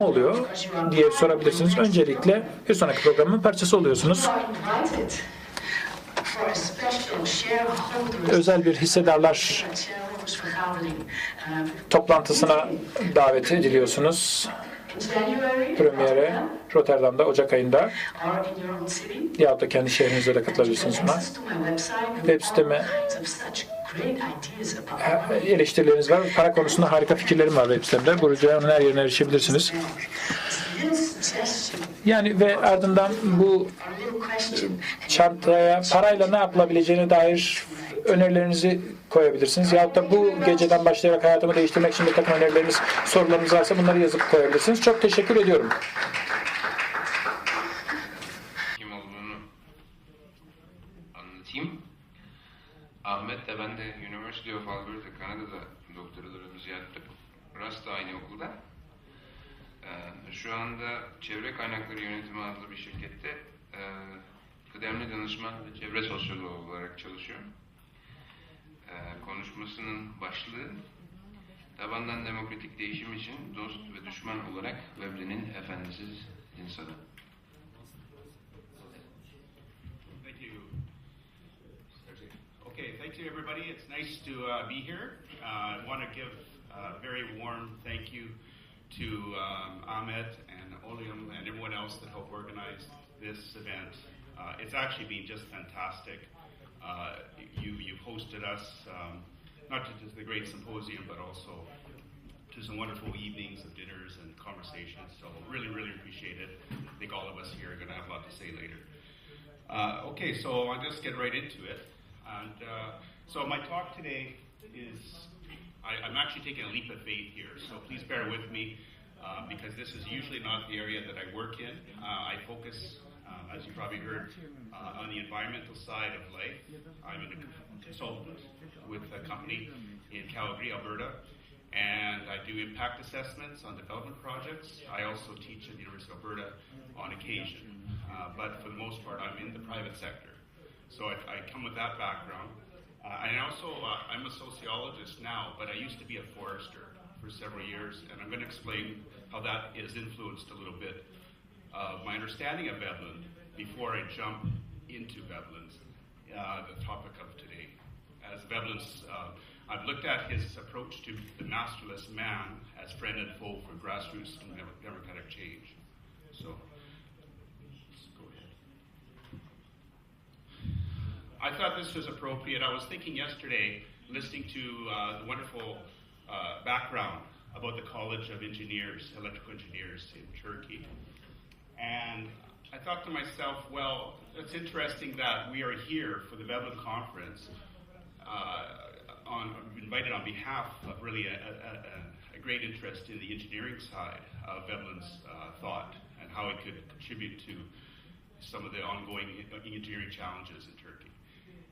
oluyor diye sorabilirsiniz. Öncelikle bir sonraki programın parçası oluyorsunuz. Özel bir hissedarlar toplantısına davet ediliyorsunuz. Premiere Rotterdam'da Ocak ayında yahut da kendi şehrinizde de katılabilirsiniz buna. Web siteme eleştirileriniz var. Para konusunda harika fikirlerim var web sitemde. Buraya her yerine erişebilirsiniz. Yani ve ardından bu çantaya parayla ne yapılabileceğine dair önerilerinizi koyabilirsiniz. Yahut da bu geceden başlayarak hayatımı değiştirmek için bir takım önerileriniz, sorularınız varsa bunları yazıp koyabilirsiniz. Çok teşekkür ediyorum. Kim olduğunu anlatayım. Ahmet de ben de University of Alberta, Kanada'da doktoralarımızı yaptık. Rast da aynı okulda. Şu anda Çevre Kaynakları Yönetimi adlı bir şirkette kıdemli danışman ve çevre sosyoloğu olarak çalışıyorum. Konuşmasının başlığı tabandan demokratik değişim için dost ve düşman olarak Veblen'in efendisiz insanı. Thank you. Okay, thank you everybody. It's nice to be here. I want to give a very warm thank you to Ahmet and Olium and everyone else that helped organize this event. It's actually been just fantastic. You've hosted us not just to the great symposium, but also to some wonderful evenings of dinners and conversations. So really, really appreciate it. I think all of us here are going to have a lot to say later. Okay, so I'll just get right into it. And so my talk today is, I'm actually taking a leap of faith here, so please bear with me because this is usually not the area that I work in. I focus, as you probably heard, on the environmental side of life. I'm a consultant with a company in Calgary, Alberta, and I do impact assessments on development projects. I also teach at the University of Alberta on occasion, but for the most part I'm in the private sector. So I come with that background. And also, I'm a sociologist now, but I used to be a forester for several years, and I'm going to explain how that is influenced a little bit my understanding of Veblen before I jump into Veblen's, the topic of today. As Veblen's, I've looked at his approach to the masterless man as friend and foe for grassroots and democratic change. So, let's go ahead. I thought this was appropriate. I was thinking yesterday, listening to the wonderful background about the College of Engineers, Electrical Engineers in Turkey. And I thought to myself, well, it's interesting that we are here for the Veblen conference, invited on behalf of really a great interest in the engineering side of Veblen's thought and how it could contribute to some of the ongoing engineering challenges in Turkey.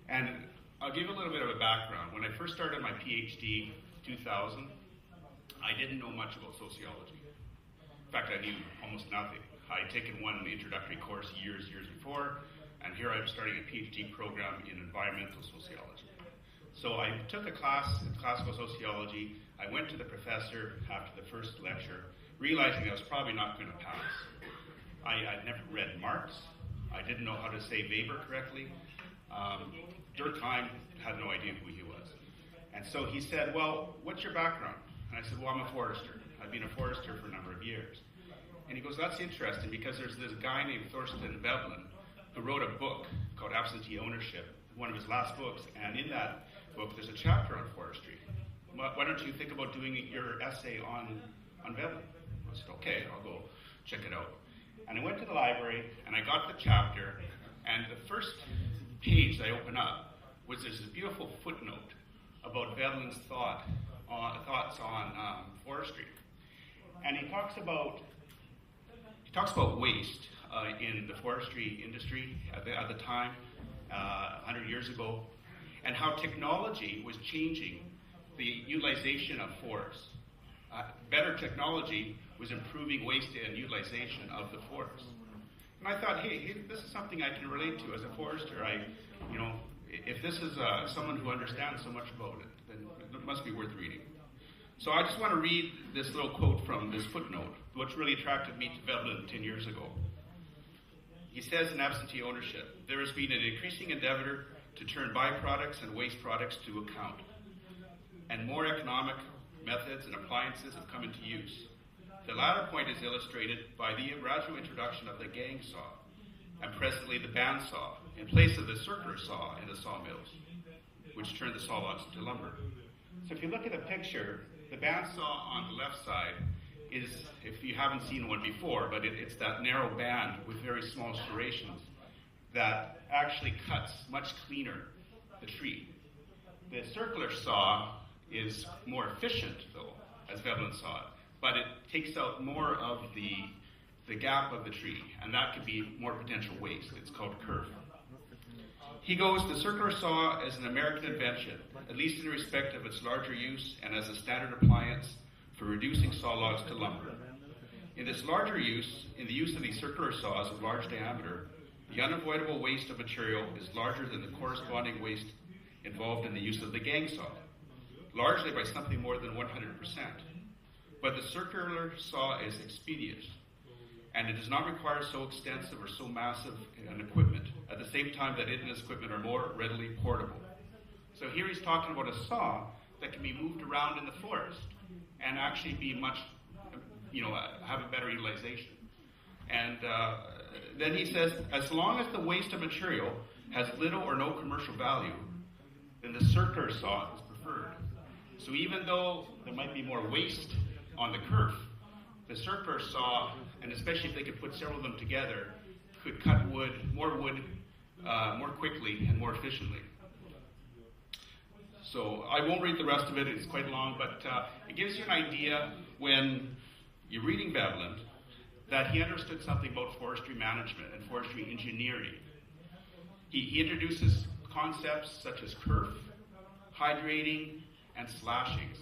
And I'll give a little bit of a background. When I first started my PhD, 2000, I didn't know much about sociology. In fact, I knew almost nothing. I had taken one introductory course years before, and here I'm starting a PhD program in environmental sociology. So I took a class in classical sociology. I went to the professor after the first lecture, realizing I was probably not going to pass. I'd never read Marx. I didn't know how to say Weber correctly. Durkheim had no idea who he was. And so he said, well, what's your background? And I said, well, I'm a forester. I've been a forester for a number of years. And he goes, that's interesting because there's this guy named Thorsten Veblen who wrote a book called Absentee Ownership, one of his last books. And in that book, there's a chapter on forestry. Why don't you think about doing your essay on Veblen? I said, okay, I'll go check it out. And I went to the library and I got the chapter, and the first page I opened up was this beautiful footnote about Veblen's thoughts on forestry. And he talks about waste in the forestry industry at the time, 100 years ago, and how technology was changing the utilization of forests. Better technology was improving waste and utilization of the forest. And I thought, hey, this is something I can relate to as a forester. If this is someone who understands so much about it, then it must be worth reading. So I just want to read this little quote from this footnote, which really attracted me to Veblen 10 years ago. He says in absentee ownership, there has been an increasing endeavor to turn byproducts and waste products to account, and more economic methods and appliances have come into use. The latter point is illustrated by the gradual introduction of the gang saw, and presently the band saw, in place of the circular saw in the sawmills, which turned the saw logs into lumber. So if you look at the picture, the band saw on the left side is, if you haven't seen one before, but it's that narrow band with very small serrations that actually cuts much cleaner the tree. The circular saw is more efficient, though, as Veblen saw it, but it takes out more of the gap of the tree, and that could be more potential waste. It's called kerf. He goes, the circular saw is an American invention, at least in respect of its larger use and as a standard appliance for reducing saw logs to lumber. In this larger use, in the use of these circular saws of large diameter, the unavoidable waste of material is larger than the corresponding waste involved in the use of the gang saw, largely by something more than 100%. But the circular saw is expedient, and it does not require so extensive or so massive an equipment, at the same time that it and its equipment are more readily portable. So here he's talking about a saw that can be moved around in the forest and actually be much, have a better utilization. And then he says, as long as the waste of material has little or no commercial value, then the circular saw is preferred. So even though there might be more waste on the kerf, the circular saw, and especially if they could put several of them together, could cut wood more quickly and more efficiently. So I won't read the rest of it, it's quite long, but it gives you an idea when you're reading Veblen that he understood something about forestry management and forestry engineering. He introduces concepts such as kerf, hydrating, and slashings.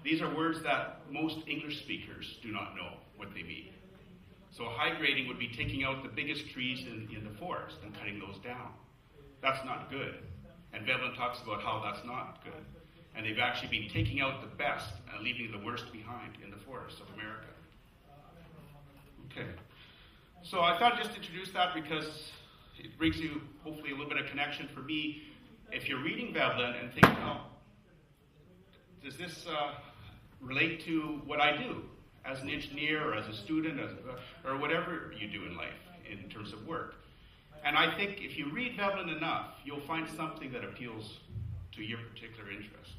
These are words that most English speakers do not know what they mean. So hydrating would be taking out the biggest trees in the forest and cutting those down. That's not good. And Veblen talks about how that's not good. And they've actually been taking out the best and leaving the worst behind in the forests of America. Okay. So I thought I'd just introduce that because it brings you hopefully a little bit of connection for me. If you're reading Veblen and thinking, oh, does this relate to what I do as an engineer or as a student or whatever you do in life in terms of work? And I think if you read Veblen enough, you'll find something that appeals to your particular interest.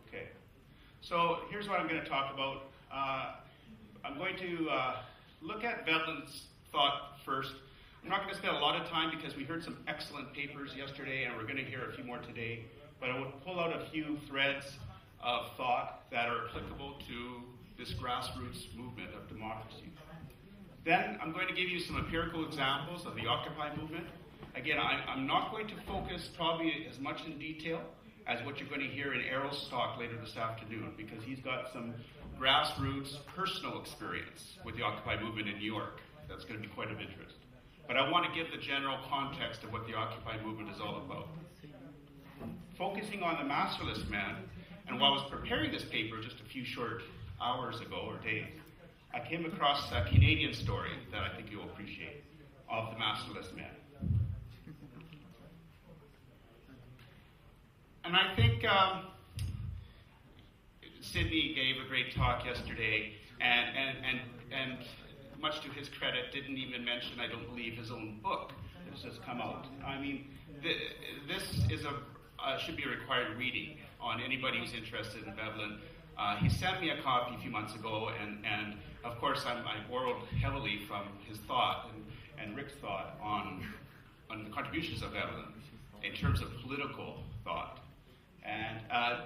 Okay, so here's what I'm going to talk about. I'm going to look at Veblen's thought first. I'm not going to spend a lot of time because we heard some excellent papers yesterday and we're going to hear a few more today, but I will pull out a few threads of thought that are applicable to this grassroots movement of democracy. Then I'm going to give you some empirical examples of the Occupy movement. Again, I'm not going to focus probably as much in detail as what you're going to hear in Errol's talk later this afternoon, because he's got some grassroots personal experience with the Occupy movement in New York. That's going to be quite of interest. But I want to give the general context of what the Occupy movement is all about. Focusing on the masterless man, and while I was preparing this paper just a few short hours ago or days, I came across a Canadian story that I think you'll appreciate of the masterless man. And I think Sydney gave a great talk yesterday, and much to his credit, didn't even mention, I don't believe, his own book that has just come out. I mean, this is should be a required reading on anybody who's interested in Veblen. He sent me a copy a few months ago, and of course I borrowed heavily from his thought and Rick's thought on the contributions of Veblen in terms of political thought. And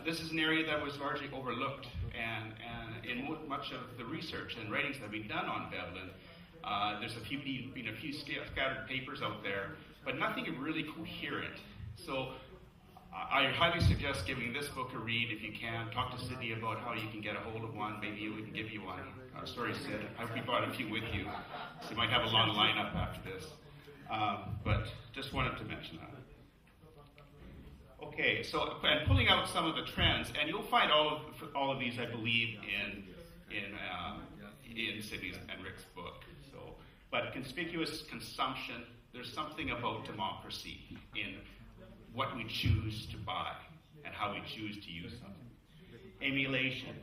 this is an area that was largely overlooked, and in much of the research and writings that have been done on Veblen, there's been a few scattered papers out there, but nothing really coherent. So I highly suggest giving this book a read if you can. Talk to Sydney about how you can get a hold of one. Maybe we can give you one. Sorry, Sid. I hope you brought a few with you. So you might have a long lineup after this. But just wanted to mention that. Okay, so and pulling out some of the trends, and you'll find all of these, I believe, in Sydney and Rick's book. So, but conspicuous consumption. There's something about democracy in what we choose to buy and how we choose to use something. Emulation,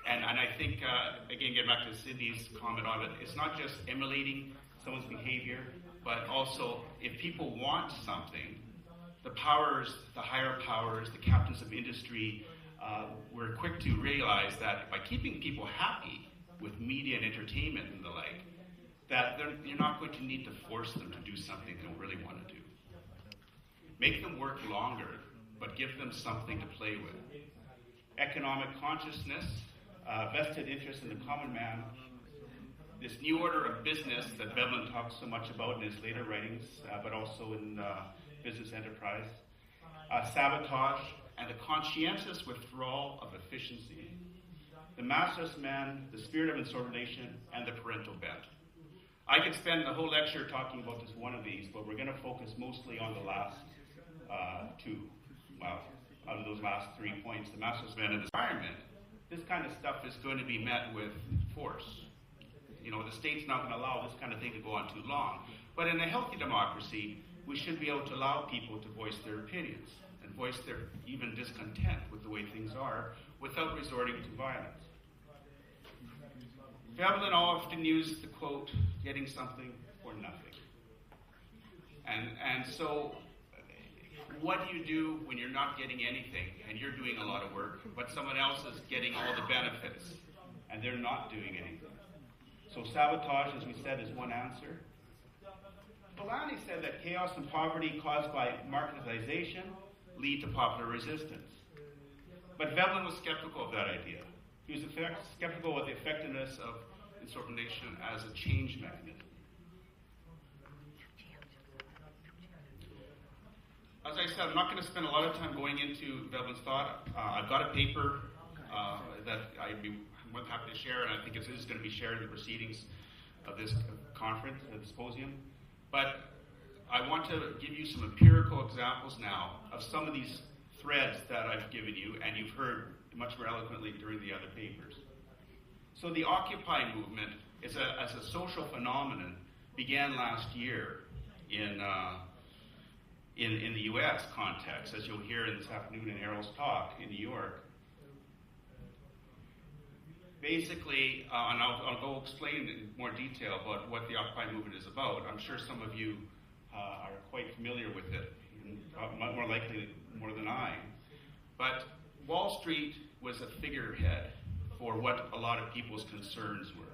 and I think again, getting back to Sydney's comment on it, it's not just emulating someone's behavior, but also if people want something. The powers, the higher powers, the captains of industry, were quick to realize that by keeping people happy with media and entertainment and the like, that you're not going to need to force them to do something they don't really want to do. Make them work longer, but give them something to play with. Economic consciousness, vested interest in the common man, this new order of business that Veblen talks so much about in his later writings, but also in business enterprise, sabotage, and the conscientious withdrawal of efficiency, the massless man, the spirit of insubordination, and the parental bent. I could spend the whole lecture talking about just one of these, but we're going to focus mostly on the last two. Well, out of those last 3 points, the massless man and the environment. This kind of stuff is going to be met with force. You know, the state's not going to allow this kind of thing to go on too long. But in a healthy democracy, we should be able to allow people to voice their opinions and voice their even discontent with the way things are without resorting to violence. Veblen often used the quote, getting something for nothing. And so what do you do when you're not getting anything and you're doing a lot of work, but someone else is getting all the benefits and they're not doing anything? So sabotage, as we said, is one answer. Polanyi said that chaos and poverty caused by marketization lead to popular resistance. But Veblen was skeptical of that idea. He was skeptical of the effectiveness of insubordination as a change mechanism. As I said, I'm not going to spend a lot of time going into Veblen's thought. I've got a paper that I'd be more than happy to share, and I think it is going to be shared in the proceedings of this conference, the Sempozyumu. But I want to give you some empirical examples now of some of these threads that I've given you, and you've heard much more eloquently during the other papers. So the Occupy movement, as a social phenomenon, began last year in the U.S. context, as you'll hear in this afternoon in Errol's talk in New York. Basically, and I'll go explain in more detail about what the Occupy movement is about. I'm sure some of you are quite familiar with it, more likely more than I. But Wall Street was a figurehead for what a lot of people's concerns were.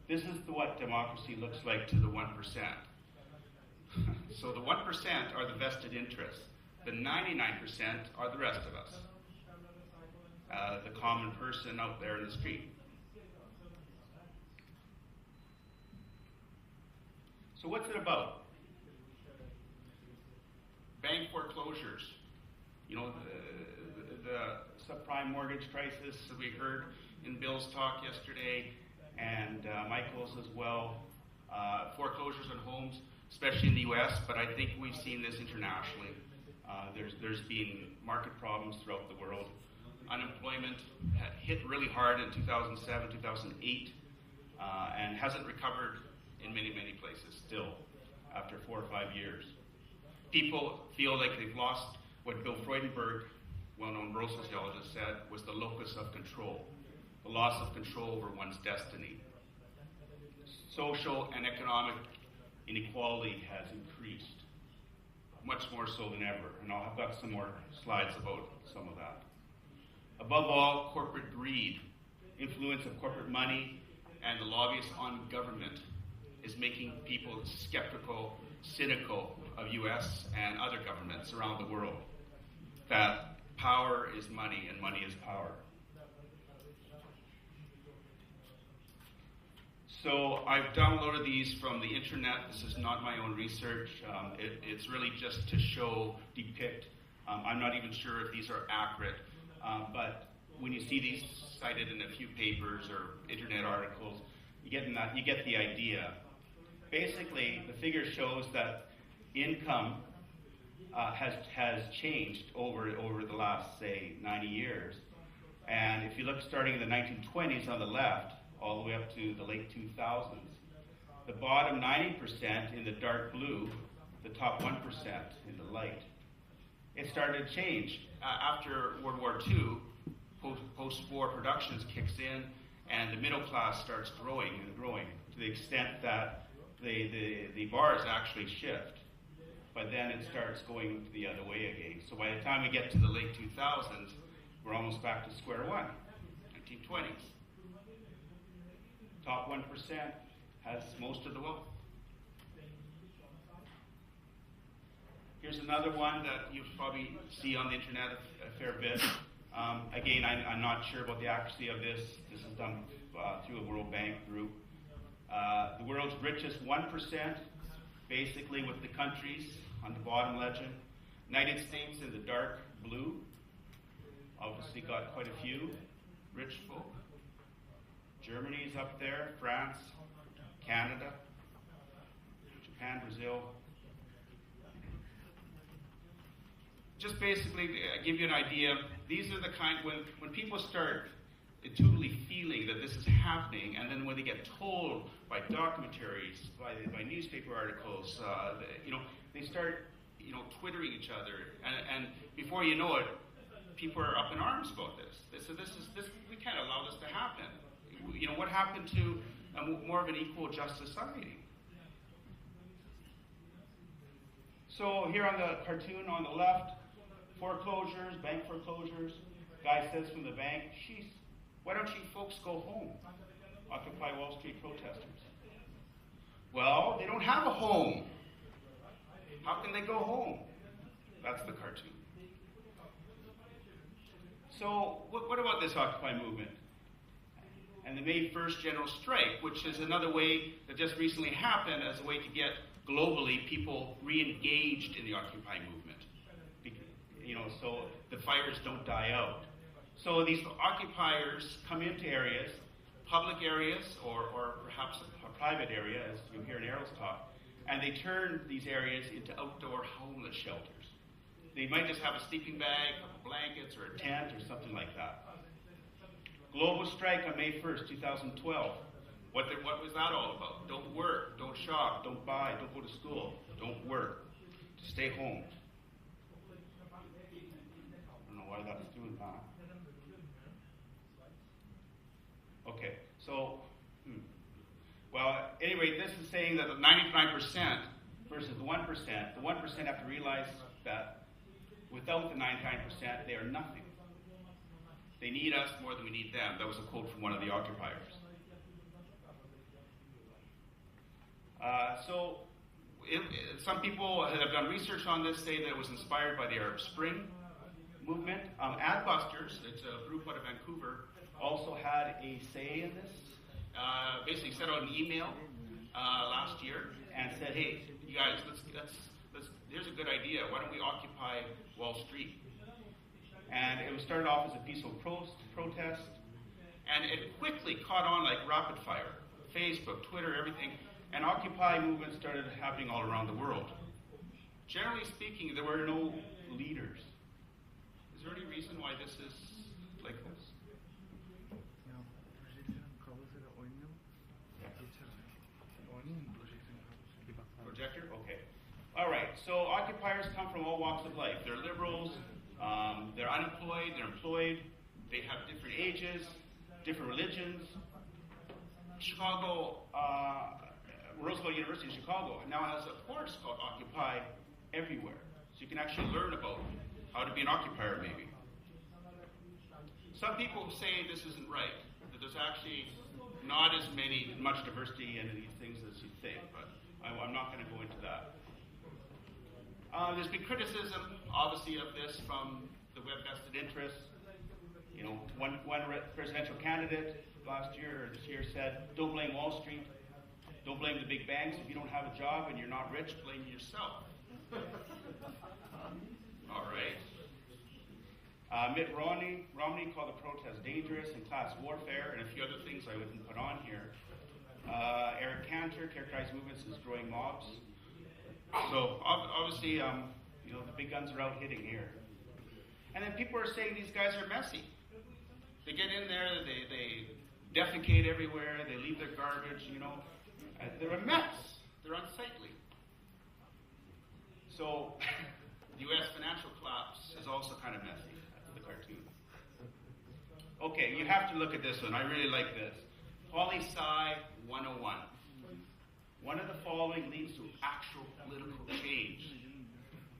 This is what democracy looks like to the 1%. So the 1% are the vested interests. The 99% are the rest of us. The common person out there in the street. So what's it about? Bank foreclosures. You know, the subprime mortgage crisis that we heard in Bill's talk yesterday, and Michael's as well. Foreclosures on homes, especially in the U.S., but I think we've seen this internationally. There's been market problems throughout the world. Unemployment had hit really hard in 2007, 2008, and hasn't recovered in many, many places still after 4 or 5 years. People feel like they've lost what Bill Freudenberg, well-known world sociologist, said was the locus of control, the loss of control over one's destiny. Social and economic inequality has increased, much more so than ever, and I've got some more slides about some of that. Above all, corporate greed, influence of corporate money, and the lobbyists on government is making people skeptical, cynical of U.S. and other governments around the world. That power is money and money is power. So I've downloaded these from the internet. This is not my own research. It's really just to depict. I'm not even sure if these are accurate, but when you see these cited in a few papers or internet articles, you get the idea. Basically, the figure shows that income has changed over the last, say, 90 years. And if you look starting in the 1920s on the left, all the way up to the late 2000s, the bottom 90% in the dark blue, the top 1% in the light. It started to change. After World War II, post-war productions kicks in, and the middle class starts growing and growing to the extent that the bars actually shift. But then it starts going the other way again. So by the time we get to the late 2000s, we're almost back to square one, 1920s. Top 1% has most of the wealth. Here's another one that you probably see on the internet a fair bit. Again, I'm not sure about the accuracy of this. This is done through a World Bank group. The world's richest 1%, basically with the countries on the bottom legend. United States in the dark blue. Obviously got quite a few rich folk. Germany's up there, France, Canada, Japan, Brazil. Just basically give you an idea, these are the kind, when people start intuitively feeling that this is happening, and then when they get told by documentaries, by newspaper articles, they start, twittering each other, and before you know it, people are up in arms about this. We can't allow this to happen. What happened to more of an equal just society? So here on the cartoon on the left, foreclosures, bank foreclosures. Guy says from the bank, "Jeez, why don't you folks go home? Occupy Wall Street protesters." Well, they don't have a home. How can they go home? That's the cartoon. So what about this Occupy movement? And the May 1st general strike, which is another way that just recently happened as a way to get globally people re-engaged in the Occupy movement. So the fires don't die out. So these occupiers come into areas, public areas, or perhaps a private area, as you hear in Errol's talk, and they turn these areas into outdoor homeless shelters. They might just have a sleeping bag, a couple blankets, or a tent, or something like that. Global strike on May 1st, 2012. What was that all about? Don't work, don't shop, don't buy, don't go to school, don't work, to stay home. I don't know why that's doing that. Okay, so, well, anyway, this is saying that the 99% versus the 1%, the 1% have to realize that without the 99%, they are nothing. They need us more than we need them. That was a quote from one of the occupiers. Some people that have done research on this say that it was inspired by the Arab Spring movement. Adbusters, it's a group out of Vancouver, also had a say in this. Basically sent out an email last year and said, "Hey, you guys, here's a good idea. Why don't we occupy Wall Street?" And it was started off as a peaceful protest, and it quickly caught on like rapid fire. Facebook, Twitter, everything. And Occupy movements started happening all around the world. Generally speaking, there were no leaders. Is there any reason why this is like this? Projector? Okay. All right. So occupiers come from all walks of life. They're liberals. They're unemployed. They're employed. They have different ages, different religions. Chicago, Roosevelt University in Chicago now has a course called Occupy Everywhere. So you can actually learn about how to be an occupier, maybe. Some people say this isn't right, that there's actually not as much diversity into these things as you think, but I'm not going to go into that. There's been criticism, obviously, of this from the web vested interests. One presidential candidate last year or this year said, "Don't blame Wall Street. Don't blame the big banks. If you don't have a job and you're not rich, blame yourself." All right. Mitt Romney called the protest dangerous and class warfare, and a few other things I wouldn't put on here. Eric Cantor characterized movements as growing mobs. So obviously, You know, the big guns are out hitting here. And then people are saying these guys are messy. They get in there, they defecate everywhere, they leave their garbage, you know. They're a mess. They're unsightly. So, the U.S. financial collapse is also kind of messy. That's the cartoon. Okay, you have to look at this one. I really like this. Poli-Sci 101. One of the following leads to actual political change.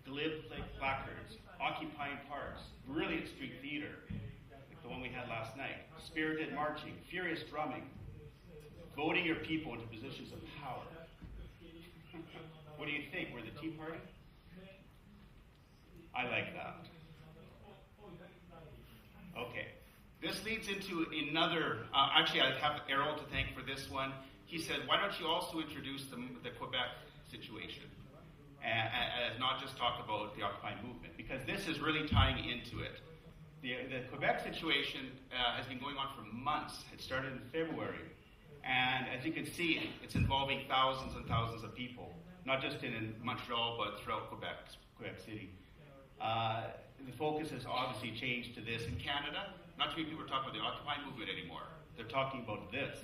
Glib placards, occupying parks, brilliant street theater, like the one we had last night, spirited marching, furious drumming, voting your people into positions of power. What do you think? We're the Tea Party? I like that. Okay. This leads into another, actually I have Errol to thank for this one. He said, why don't you also introduce the Quebec situation? And not just talk about the Occupy movement, because this is really tying into it. The Quebec situation has been going on for months. It started in February. And as you can see, it's involving thousands and thousands of people, not just in Montreal, but throughout Quebec City. The focus has obviously changed to this in Canada. Not too many people are talking about the Occupy movement anymore. They're talking about this.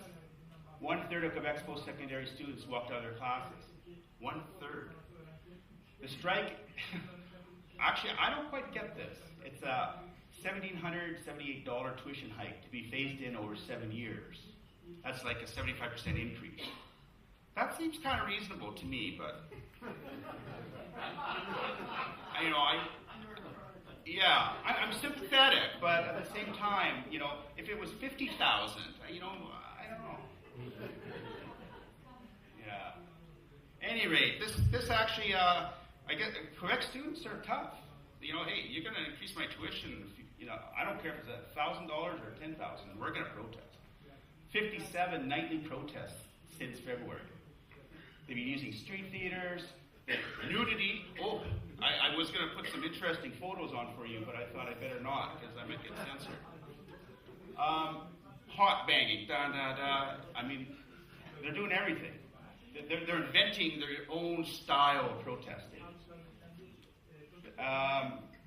1/3 of Quebec's post-secondary students walked out of their classes. 1/3. The strike, actually, I don't quite get this. It's a $1,778 tuition hike to be phased in over 7 years. That's like a 75% increase. That seems kind of reasonable to me, but I'm sympathetic, but at the same time, if it was 50,000, I don't know. Yeah. Any rate, this actually, I guess Quebec students are tough. Hey, you're going to increase my tuition. I don't care if it's $1,000 or $10,000. We're going to protest. 57 nightly protests since February. They've been using street theaters, nudity. Oh, I was going to put some interesting photos on for you, but I thought I better not because I might get censored. Hot banging, da da da. I mean, they're doing everything. They're inventing their own style of protesting.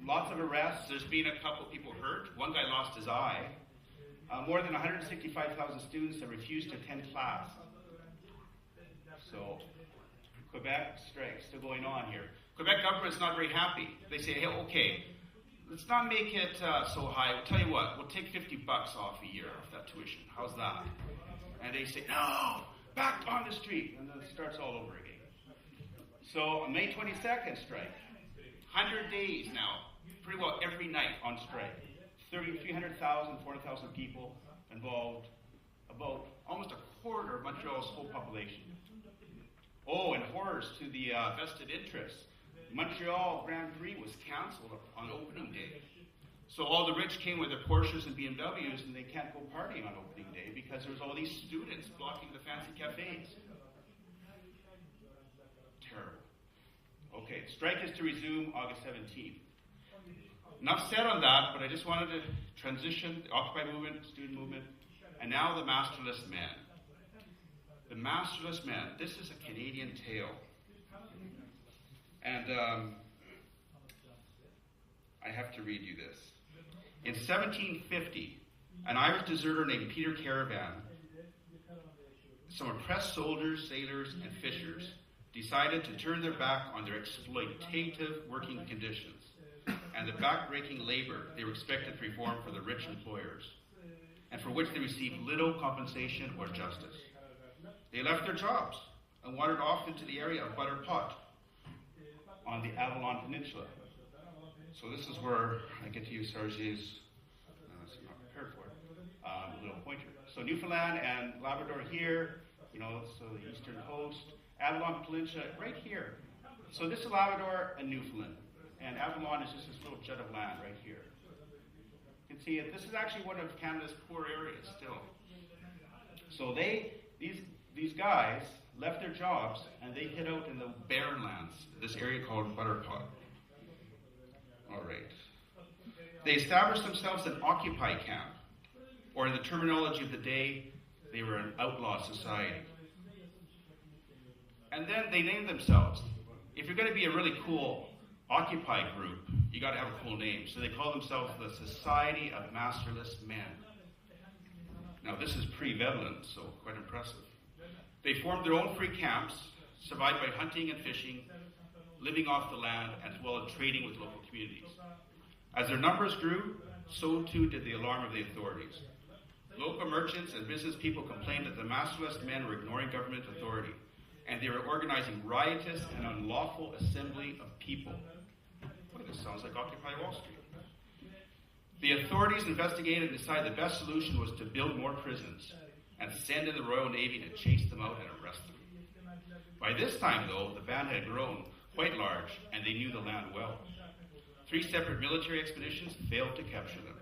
Lots of arrests. There's been a couple people hurt. One guy lost his eye. More than 165,000 students have refused to attend class. So, Quebec strike still going on here. Quebec government's not very happy. They say, hey, okay, let's not make it so high. We'll tell you what, we'll take $50 off a year off that tuition. How's that? And they say, no, back on the street. And then it starts all over again. So, May 22nd strike. 100 days now, pretty well every night on strike. 300,000, 400,000 people involved, about almost a quarter of Montreal's whole population. Oh, and horrors to the vested interests. Montreal Grand Prix was canceled on opening day. So all the rich came with their Porsches and BMWs, and they can't go partying on opening day because there's all these students blocking the fancy cafes. Terrible. Okay, strike is to resume August 17th. Enough said on that, but I just wanted to transition the Occupy movement, student movement, and now the masterless man. The masterless man. This is a Canadian tale. And I have to read you this. In 1750, an Irish deserter named Peter Caravan, some oppressed soldiers, sailors, and fishers decided to turn their back on their exploitative working conditions and the backbreaking labor they were expected to perform for the rich employers, and for which they received little compensation or justice. They left their jobs and wandered off into the area of Butter Pot on the Avalon Peninsula. So this is where I get to use Serge's, I'm not prepared for it, little pointer. So Newfoundland and Labrador here, so the eastern coast, Avalon Peninsula right here. So this is Labrador and Newfoundland. And Avalon is just this little jut of land right here. You can see it. This is actually one of Canada's poor areas still. So these guys left their jobs and they hid out in the barren lands, this area called Butterpot. All right. They established themselves an occupy camp, or in the terminology of the day, they were an outlaw society. And then they named themselves. If you're going to be a really cool Occupy group, you got to have a cool name. So they call themselves the Society of Masterless Men. Now this is pre-Veblen, so quite impressive. They formed their own free camps, survived by hunting and fishing, living off the land, as well as trading with local communities. As their numbers grew, so too did the alarm of the authorities. Local merchants and business people complained that the masterless men were ignoring government authority, and they were organizing riotous and unlawful assembly of people. Boy, this sounds like Occupy Wall Street. The authorities investigated and decided the best solution was to build more prisons and send in the Royal Navy to chase them out and arrest them. By this time, though, the band had grown quite large, and they knew the land well. 3 separate military expeditions failed to capture them.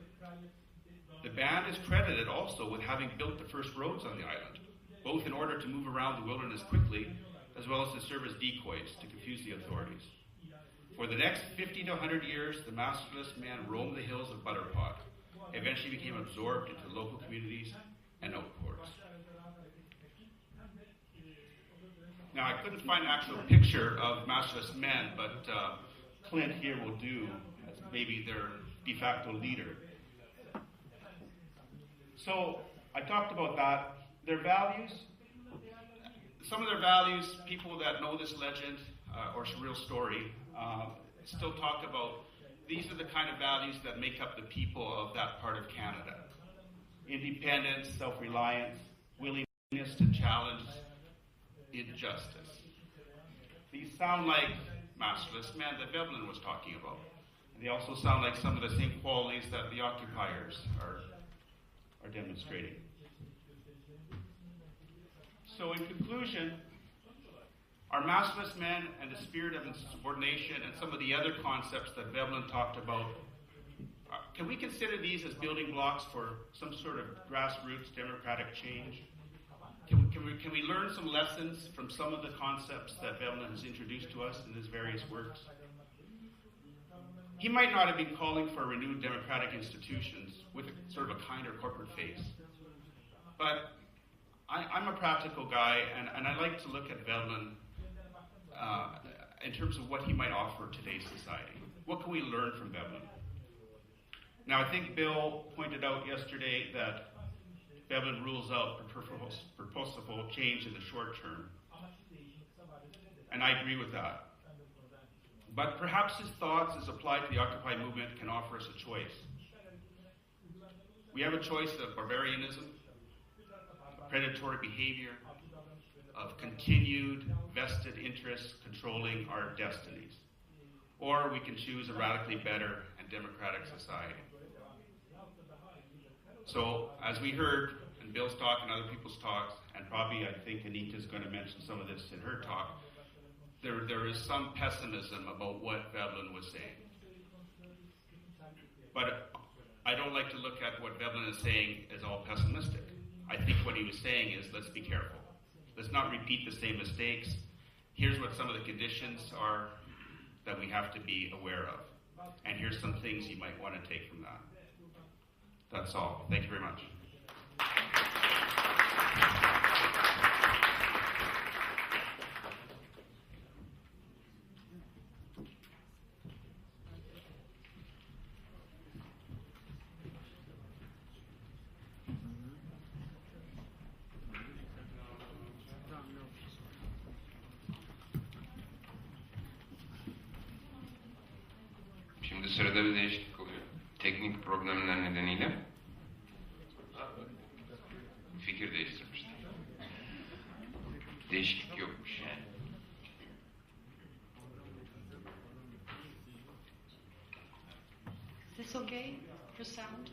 The band is credited also with having built the first roads on the island, both in order to move around the wilderness quickly, as well as to serve as decoys to confuse the authorities. For the next 50 to 100 years, the masterless men roamed the hills of Butterpot, eventually became absorbed into local communities and outports. Now, I couldn't find an actual picture of masterless men, but Clint here will do as maybe their de facto leader. So I talked about that. Their values, some of their values, people that know this legend or real story still talk about, these are the kind of values that make up the people of that part of Canada. Independence, self-reliance, willingness to challenge injustice. These sound like masterless men that Veblen was talking about. And they also sound like some of the same qualities that the occupiers are demonstrating. So in conclusion, our masterless men and the spirit of insubordination and some of the other concepts that Veblen talked about, can we consider these as building blocks for some sort of grassroots democratic change? Can we learn some lessons from some of the concepts that Veblen has introduced to us in his various works? He might not have been calling for renewed democratic institutions with sort of a kinder corporate face. But I'm a practical guy, and I like to look at Veblen in terms of what he might offer today's society. What can we learn from Veblen? Now, I think Bill pointed out yesterday that Veblen rules out purposeful change in the short term. And I agree with that. But perhaps his thoughts as applied to the Occupy movement can offer us a choice. We have a choice of barbarianism, of predatory behavior, of continued vested interests controlling our destinies. Or we can choose a radically better and democratic society. So, as we heard in Bill's talk and other people's talks, and probably I think Anita's going to mention some of this in her talk, there is some pessimism about what Veblen was saying. But I don't like to look at what Veblen is saying as all pessimistic. I think what he was saying is, let's be careful. Let's not repeat the same mistakes. Here's what some of the conditions are that we have to be aware of. And here's some things you might want to take from that. That's all. Thank you very much. Şimdi sırada bir değişiklik oluyor. Teknik problemler nedeniyle fikir değiştirmişler. Değişiklik yokmuş yani. Is this okay for sound?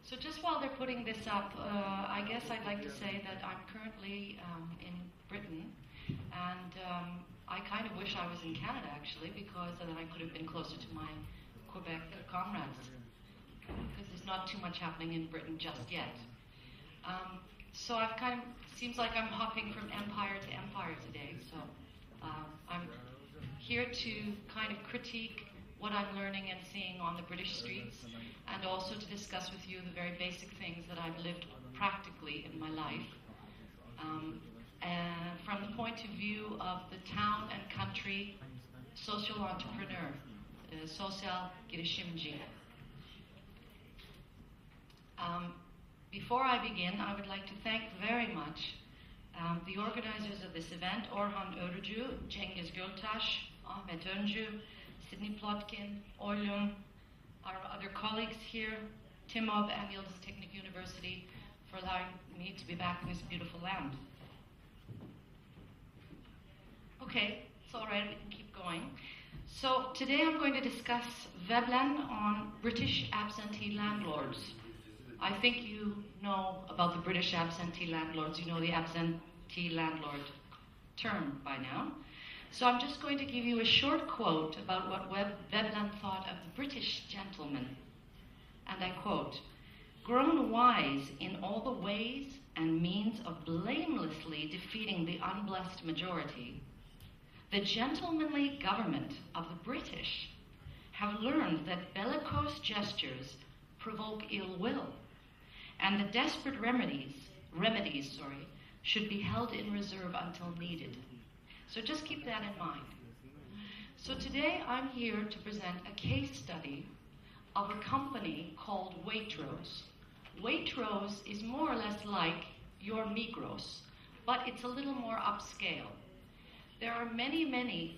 So just while they're putting this up, I guess I'd like to say that I'm currently in Britain, and I kind of wish I was in Canada actually, because then I could have been closer to my Quebec comrades, because there's not too much happening in Britain just yet. So I've kind of, seems like I'm hopping from empire to empire today, so I'm here to kind of critique what I'm learning and seeing on the British streets, and also to discuss with you the very basic things that I've lived practically in my life. And from the point of view of the town and country social entrepreneur, sosyal girişimci. Before I begin, I would like to thank very much the organizers of this event, Orhan Örücü, Cengiz Göltaş, Ahmet Öncü, Sidney Plotkin, Oylum, our other colleagues here, Timov and Yıldız Teknik University, for allowing me to be back in this beautiful land. Okay, it's all right, we can keep going. So today I'm going to discuss Veblen on British absentee landlords. I think you know about the British absentee landlords. You know the absentee landlord term by now. So I'm just going to give you a short quote about what Veblen thought of the British gentleman. And I quote, "Grown wise in all the ways and means of blamelessly defeating the unblessed majority, the gentlemanly government of the British have learned that bellicose gestures provoke ill will, and the desperate remedies should be held in reserve until needed." So just keep that in mind. So today I'm here to present a case study of a company called Waitrose. Waitrose is more or less like your Migros, but it's a little more upscale. There are many,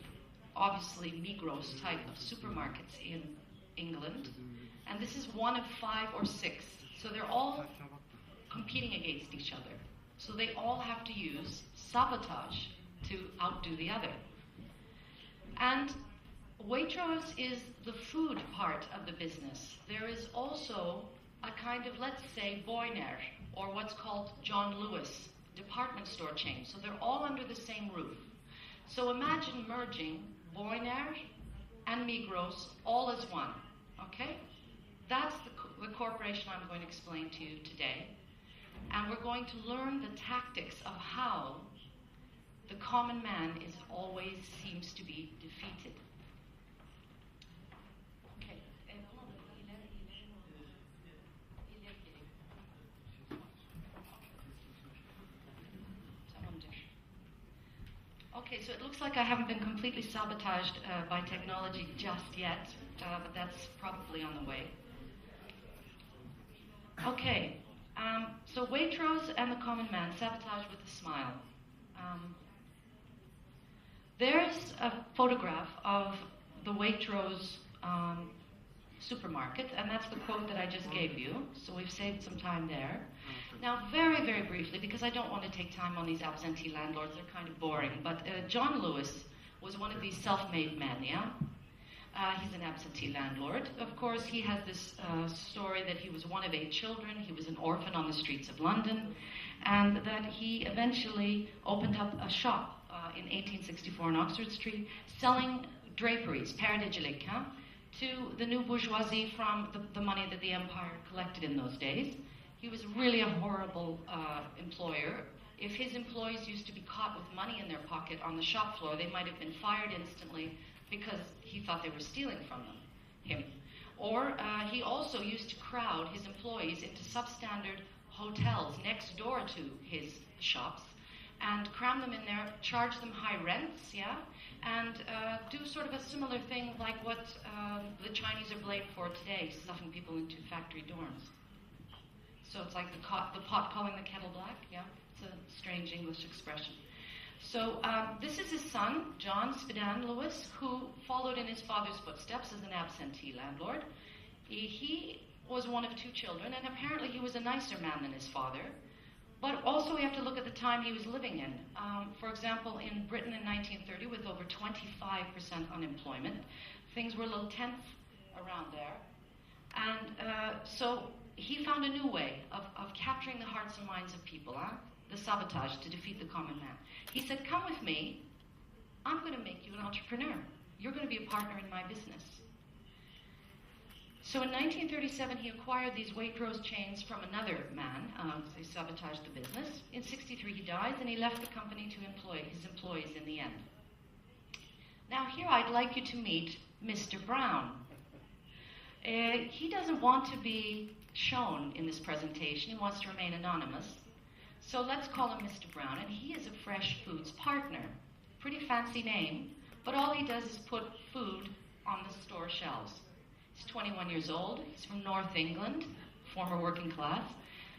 obviously Migros type of supermarkets in England, and this is one of 5 or 6. So they're all competing against each other. So they all have to use sabotage to outdo the other. And Waitrose is the food part of the business. There is also a kind of, let's say, Boyner, or what's called John Lewis department store chain. So they're all under the same roof. So imagine merging Boyner and Migros all as one, okay? That's the corporation I'm going to explain to you today. And we're going to learn the tactics of how the common man always seems to be defeated. Okay. Okay, so it looks like I haven't been completely sabotaged by technology just yet, but that's probably on the way. Okay, so Waitrose and the common man, sabotage with a smile. There's a photograph of the Waitrose supermarket, and that's the quote that I just gave you, so we've saved some time there. Now, very briefly, because I don't want to take time on these absentee landlords, they're kind of boring, but John Lewis was one of these self-made men, yeah? He's an absentee landlord. Of course, he has this story that he was one of 8 children, he was an orphan on the streets of London, and that he eventually opened up a shop in 1864 on Oxford Street, selling draperies, paradijalik, to the new bourgeoisie from the money that the empire collected in those days. He was really a horrible employer. If his employees used to be caught with money in their pocket on the shop floor, they might have been fired instantly because he thought they were stealing from him. Or he also used to crowd his employees into substandard hotels next door to his shops and cram them in there, charge them high rents, yeah, and do sort of a similar thing like what the Chinese are blamed for today, stuffing people into factory dorms. So it's like the pot calling the kettle black, yeah? It's a strange English expression. So this is his son, John Spidan Lewis, who followed in his father's footsteps as an absentee landlord. He was one of 2 children, and apparently he was a nicer man than his father. But also we have to look at the time he was living in. For example, in Britain in 1930, with over 25% unemployment, things were a little tense around there. And so he found a new way of capturing the hearts and minds of people, the sabotage to defeat the common man. He said, "Come with me, I'm going to make you an entrepreneur. You're going to be a partner in my business." So in 1937, he acquired these Waitrose chains from another man. They sabotaged the business. In 1963, he dies, and he left the company to employ his employees in the end. Now here I'd like you to meet Mr. Brown. He doesn't want to be shown in this presentation. He wants to remain anonymous. So let's call him Mr. Brown, and he is a Fresh Foods partner. Pretty fancy name, But all he does is put food on the store shelves. He's 21 years old. He's from North England, former working class.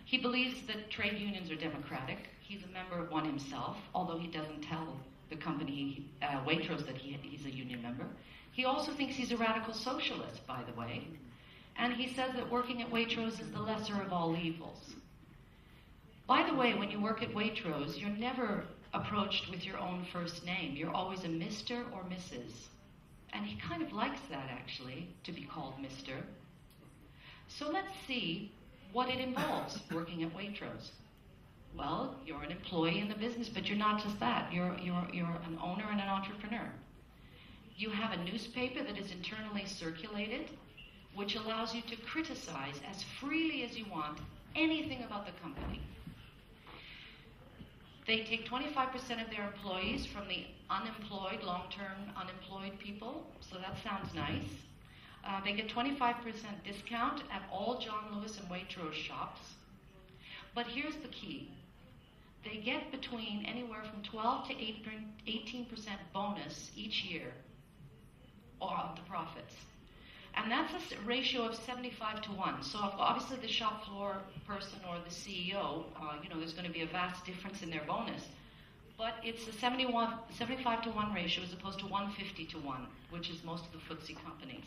He believes that trade unions are democratic. He's a member of one himself, although he doesn't tell the company Waitrose that he's a union member. He also thinks he's a radical socialist, by the way. And he says that working at Waitrose is the lesser of all evils. By the way, when you work at Waitrose, you're never approached with your own first name. You're always a Mr. or Mrs. And he kind of likes that, actually, to be called Mr. So let's see what it involves, working at Waitrose. Well, you're an employee in the business, but you're not just that. You're an owner and an entrepreneur. You have a newspaper that is internally circulated, which allows you to criticize as freely as you want anything about the company. They take 25% of their employees from the unemployed, long-term unemployed people, so that sounds nice. They get 25% discount at all John Lewis and Waitrose shops. But here's the key. They get between anywhere from 12 to 18% bonus each year of the profits. And that's a ratio of 75 to 1. So obviously the shop floor person or the CEO, there's going to be a vast difference in their bonus. But it's a 75 to 1 ratio as opposed to 150 to 1, which is most of the FTSE companies.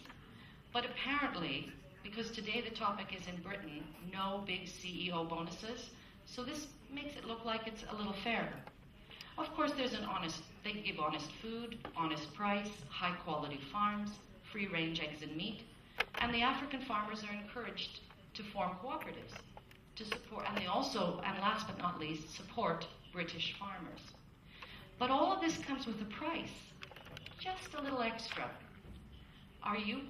But apparently, because today the topic is in Britain, no big CEO bonuses, so this makes it look like it's a little fairer. Of course, they give honest food, honest price, high quality farms, free range eggs and meat, and the African farmers are encouraged to form cooperatives to support, and they also, and last but not least, support British farmers. But all of this comes with a price, just a little extra. Are you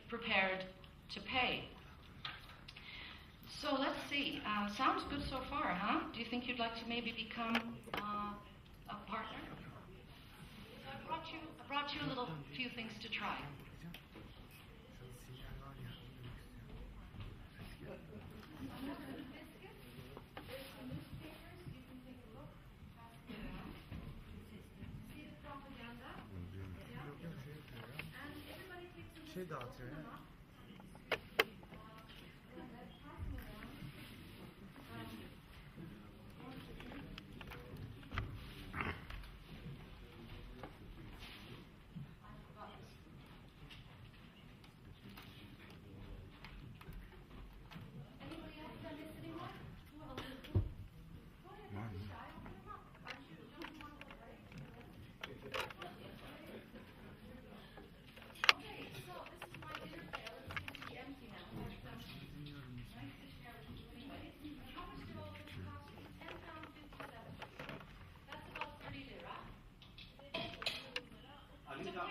prepared to pay? So let's see. Sounds good so far, huh? Do you think you'd like to maybe become a partner? I brought you a few things to try. Şey dağıtıyor ya.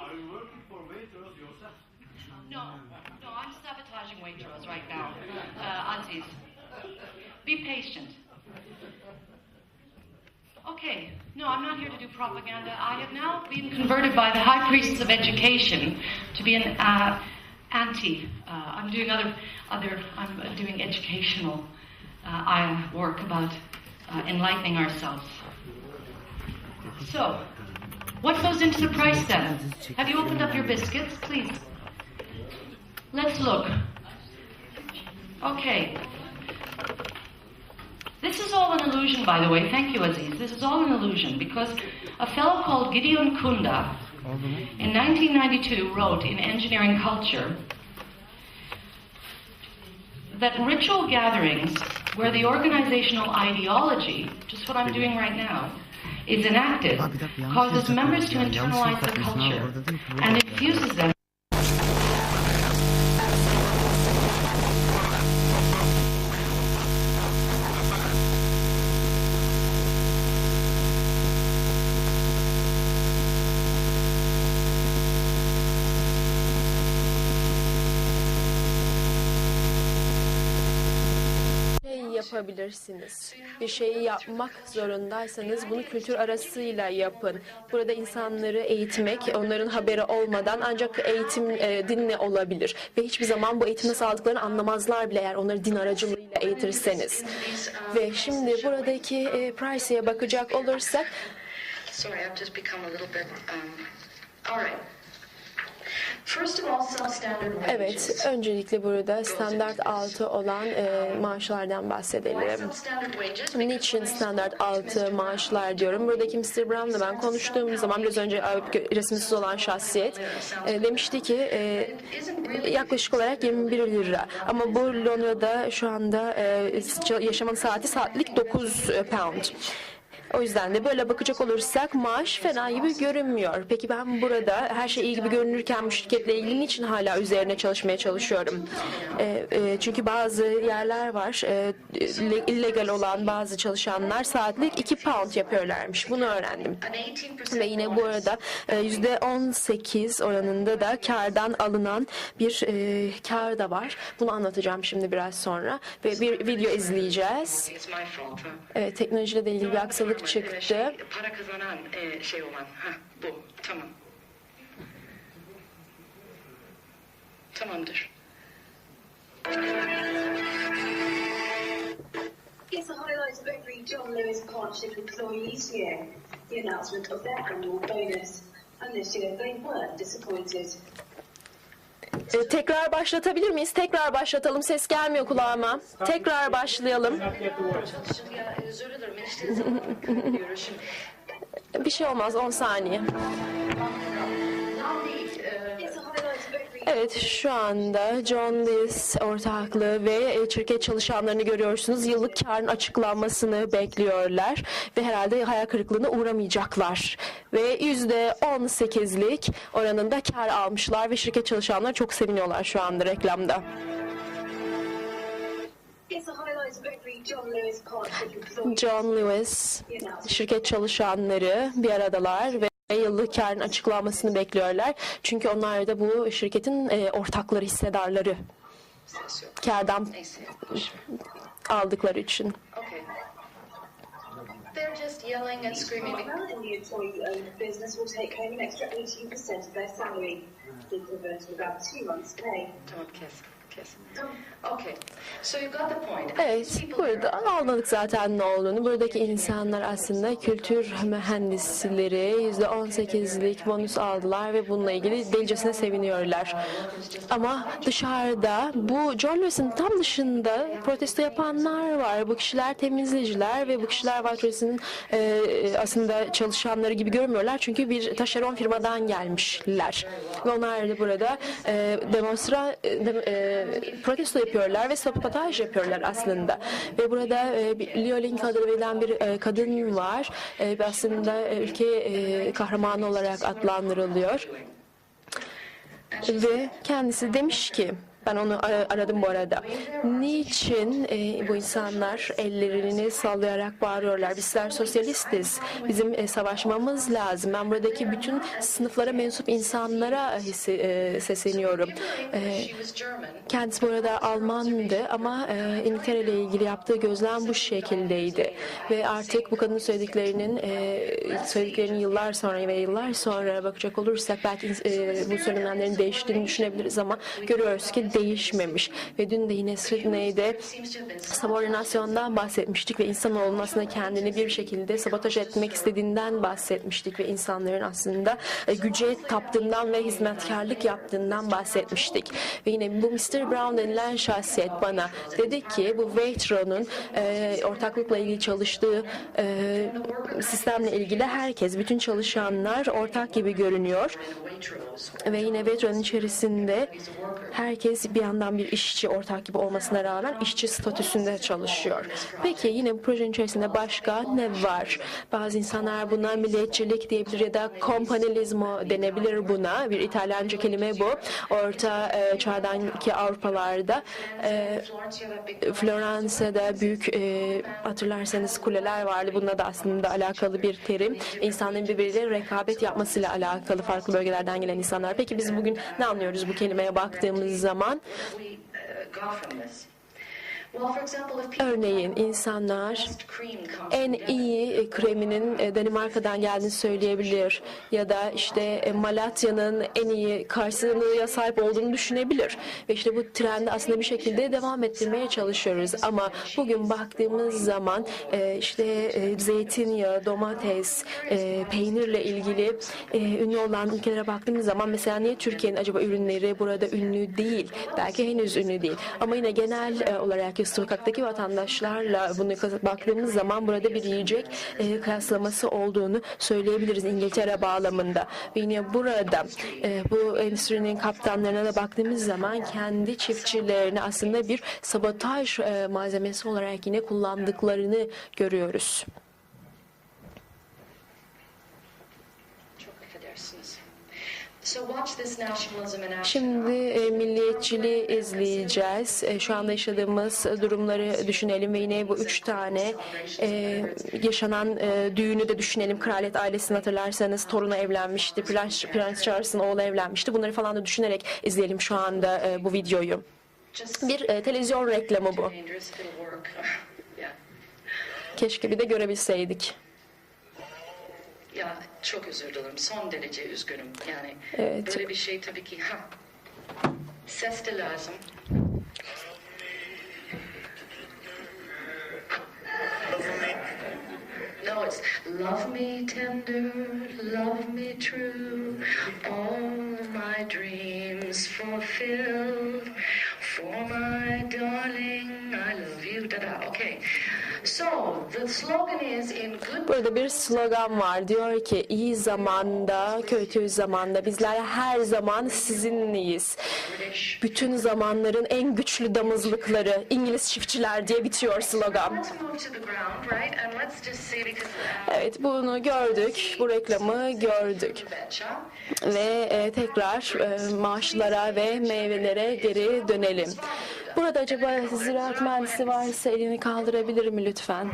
Are you working for Waitrose yourself? No, I'm sabotaging Waitrose right now. Aziz, be patient. Okay, no, I'm not here to do propaganda. I have now been converted by the high priests of education to be an I'm doing educational work about enlightening ourselves. So, what goes into the price then? Have you opened up your biscuits, please? Let's look. Okay. This is all an illusion, by the way. Thank you, Aziz. This is all an illusion because a fellow called Gideon Kunda in 1992 wrote in Engineering Culture that ritual gatherings where the organizational ideology, just what I'm doing right now, is enacted, causes members to internalize the culture and infuses them. Yapabilirsiniz. Bir şeyi yapmak zorundaysanız bunu kültür arasıyla yapın. Burada insanları eğitmek, onların haberi olmadan ancak eğitim dinle olabilir. Ve hiçbir zaman bu eğitim nasıl aldıklarını anlamazlar bile eğer onları din aracılığıyla eğitirseniz. Ve şimdi buradaki Price'ye bakacak olursak Evet, öncelikle burada standart altı olan maaşlardan bahsedelim. Niçin standart altı maaşlar diyorum? Buradaki Mr. Brown'la ben konuştuğum zaman biraz önce resmisiz olan şahsiyet demişti ki yaklaşık olarak 21 lira. Ama bu Londra'da şu anda yaşamın saatlik 9 pound. O yüzden de böyle bakacak olursak maaş fena gibi görünmüyor. Peki ben burada her şey iyi gibi görünürken bu şirketle ilgili niçin hala üzerine çalışmaya çalışıyorum? Çünkü bazı yerler var, illegal olan bazı çalışanlar saatlik 2 pound yapıyorlarmış. Bunu öğrendim. Ve yine bu arada %18 oranında da kardan alınan bir kar da var. Bunu anlatacağım şimdi biraz sonra. Ve bir video izleyeceğiz. Evet, teknolojiyle de ilgili bir aksilik çıktı. Para kazanan şey olan. Bu. Tamam. Tamamdır. It's a highlight of every John Lewis Partnership employees year, the announcement of their annual bonus. And this year they weren't disappointed. Tekrar başlatabilir miyiz? Tekrar başlatalım. Ses gelmiyor kulağıma. Tekrar başlayalım. Özür dilerim. Enişte zaman diyoruz şimdi. Bir şey olmaz. 10 saniye. Evet, şu anda John Lewis ortaklığı ve şirket çalışanlarını görüyorsunuz. Yıllık karın açıklanmasını bekliyorlar ve herhalde hayal kırıklığına uğramayacaklar. Ve %18'lik oranında kar almışlar ve şirket çalışanlar çok seviniyorlar şu anda reklamda. John Lewis şirket çalışanları bir aradalar ve yıllık karın açıklanmasını bekliyorlar. Çünkü onlar da bu şirketin ortakları, hissedarları. Kardan aldıkları için. They're just yelling and screaming. And the employee-owned business will take home an extra 18% of their salary. This refers to about 2 months' pay. Tamam, kes. Okay. So you got the point. Evet, burada anladık zaten ne olduğunu. Buradaki insanlar aslında kültür mühendisleri %18'lik bonus aldılar ve bununla ilgili delicesine seviniyorlar. Ama dışarıda bu John Lewis'in tam dışında protesto yapanlar var. Bu kişiler temizleyiciler ve bu kişiler Watras'ın aslında çalışanları gibi görmüyorlar. Çünkü bir taşeron firmadan gelmişler. Ve onlar da burada protesto yapıyorlar ve sabotaj yapıyorlar aslında. Ve burada Liolink adı verilen bir kadın var. Aslında ülke kahramanı olarak adlandırılıyor. Ve kendisi demiş ki, ben onu aradım bu arada. Niçin bu insanlar ellerini sallayarak bağırıyorlar? Bizler sosyalistiz. Bizim savaşmamız lazım. Ben buradaki bütün sınıflara mensup insanlara sesleniyorum. Kendisi bu arada Almandı ama İngiltere ile ilgili yaptığı gözlem bu şekildeydi. Ve artık bu kadının söylediklerinin yıllar sonra bakacak olursak belki bu söylenenlerin değiştiğini düşünebiliriz ama görüyoruz ki değişmemiş. Ve dün de yine Sydney'de subordinasyondan bahsetmiştik ve insanoğlunun aslında kendini bir şekilde sabotaj etmek istediğinden bahsetmiştik ve insanların aslında güce taptığından ve hizmetkarlık yaptığından bahsetmiştik. Ve yine bu Mr. Brown denilen şahsiyet bana dedi ki bu Waitros'un ortaklıkla ilgili çalıştığı sistemle ilgili herkes, bütün çalışanlar ortak gibi görünüyor. Ve yine Waitros'un içerisinde herkes bir yandan bir işçi ortak gibi olmasına rağmen işçi statüsünde çalışıyor. Peki yine bu projenin içerisinde başka ne var? Bazı insanlar buna milliyetçilik diyebilir ya da kompanilizmo denebilir buna. Bir İtalyanca kelime bu. Orta çağdaki Avrupalarda Floransa'da büyük hatırlarsanız kuleler vardı. Bununla da aslında alakalı bir terim. İnsanların birbiriyle rekabet yapmasıyla alakalı farklı bölgelerden gelen insanlar. Peki biz bugün ne anlıyoruz bu kelimeye baktığımız zaman? Well, for example, if people Örneğin insanlar best cream comes en from iyi kreminin Danimarka'dan geldiğini söyleyebilir ya da işte Malatya'nın en iyi karşılığına sahip olduğunu düşünebilir ve işte bu trendi aslında bir şekilde devam ettirmeye çalışıyoruz ama bugün baktığımız zaman işte zeytinyağı, domates, peynirle ilgili ünlü olan ülkelere baktığımız zaman mesela niye Türkiye'nin acaba ürünleri burada ünlü değil? Belki henüz ünlü değil ama yine genel olarak sokaktaki vatandaşlarla bunu baktığımız zaman burada bir yiyecek kıyaslaması olduğunu söyleyebiliriz İngiltere bağlamında. Ve yine burada bu endüstrinin kaptanlarına da baktığımız zaman kendi çiftçilerini aslında bir sabotaj malzemesi olarak yine kullandıklarını görüyoruz. Çok affedersiniz. So watch this nationalism in action. Şimdi milliyetçiliği izleyeceğiz. Şu anda yaşadığımız durumları düşünelim ve yine bu 3 tane yaşanan düğünü de düşünelim. Kraliyet ailesini hatırlarsanız torunu evlenmişti, Prens Charles'ın oğlu evlenmişti. Bunları falan da düşünerek izleyelim şu anda bu videoyu. Just Bir televizyon reklamı bu. dangerous if it'll work. Yeah. Keşke bir de görebilseydik. Ya çok özür dilerim. Son derece üzgünüm. Yani Evet. böyle bir şey tabii ki. Ses de lazım. No, it's love me tender, love me true, all my dreams fulfilled, for my darling, I love you. Da-da. Okay. So, the slogan is in good Burada bir slogan var. Diyor ki iyi zamanda, kötü zamanda bizler her zaman sizinleyiz. British. Bütün zamanların en güçlü damızlıkları İngiliz çiftçiler diye bitiyor slogan. Let's move to the ground, right? And let's just see because Evet, bunu gördük. Bu reklamı gördük. betcha. Ve tekrar maaşlara ve meyvelere geri dönelim. Burada acaba ziraat mühendisi varsa elini kaldırabilir mi lütfen?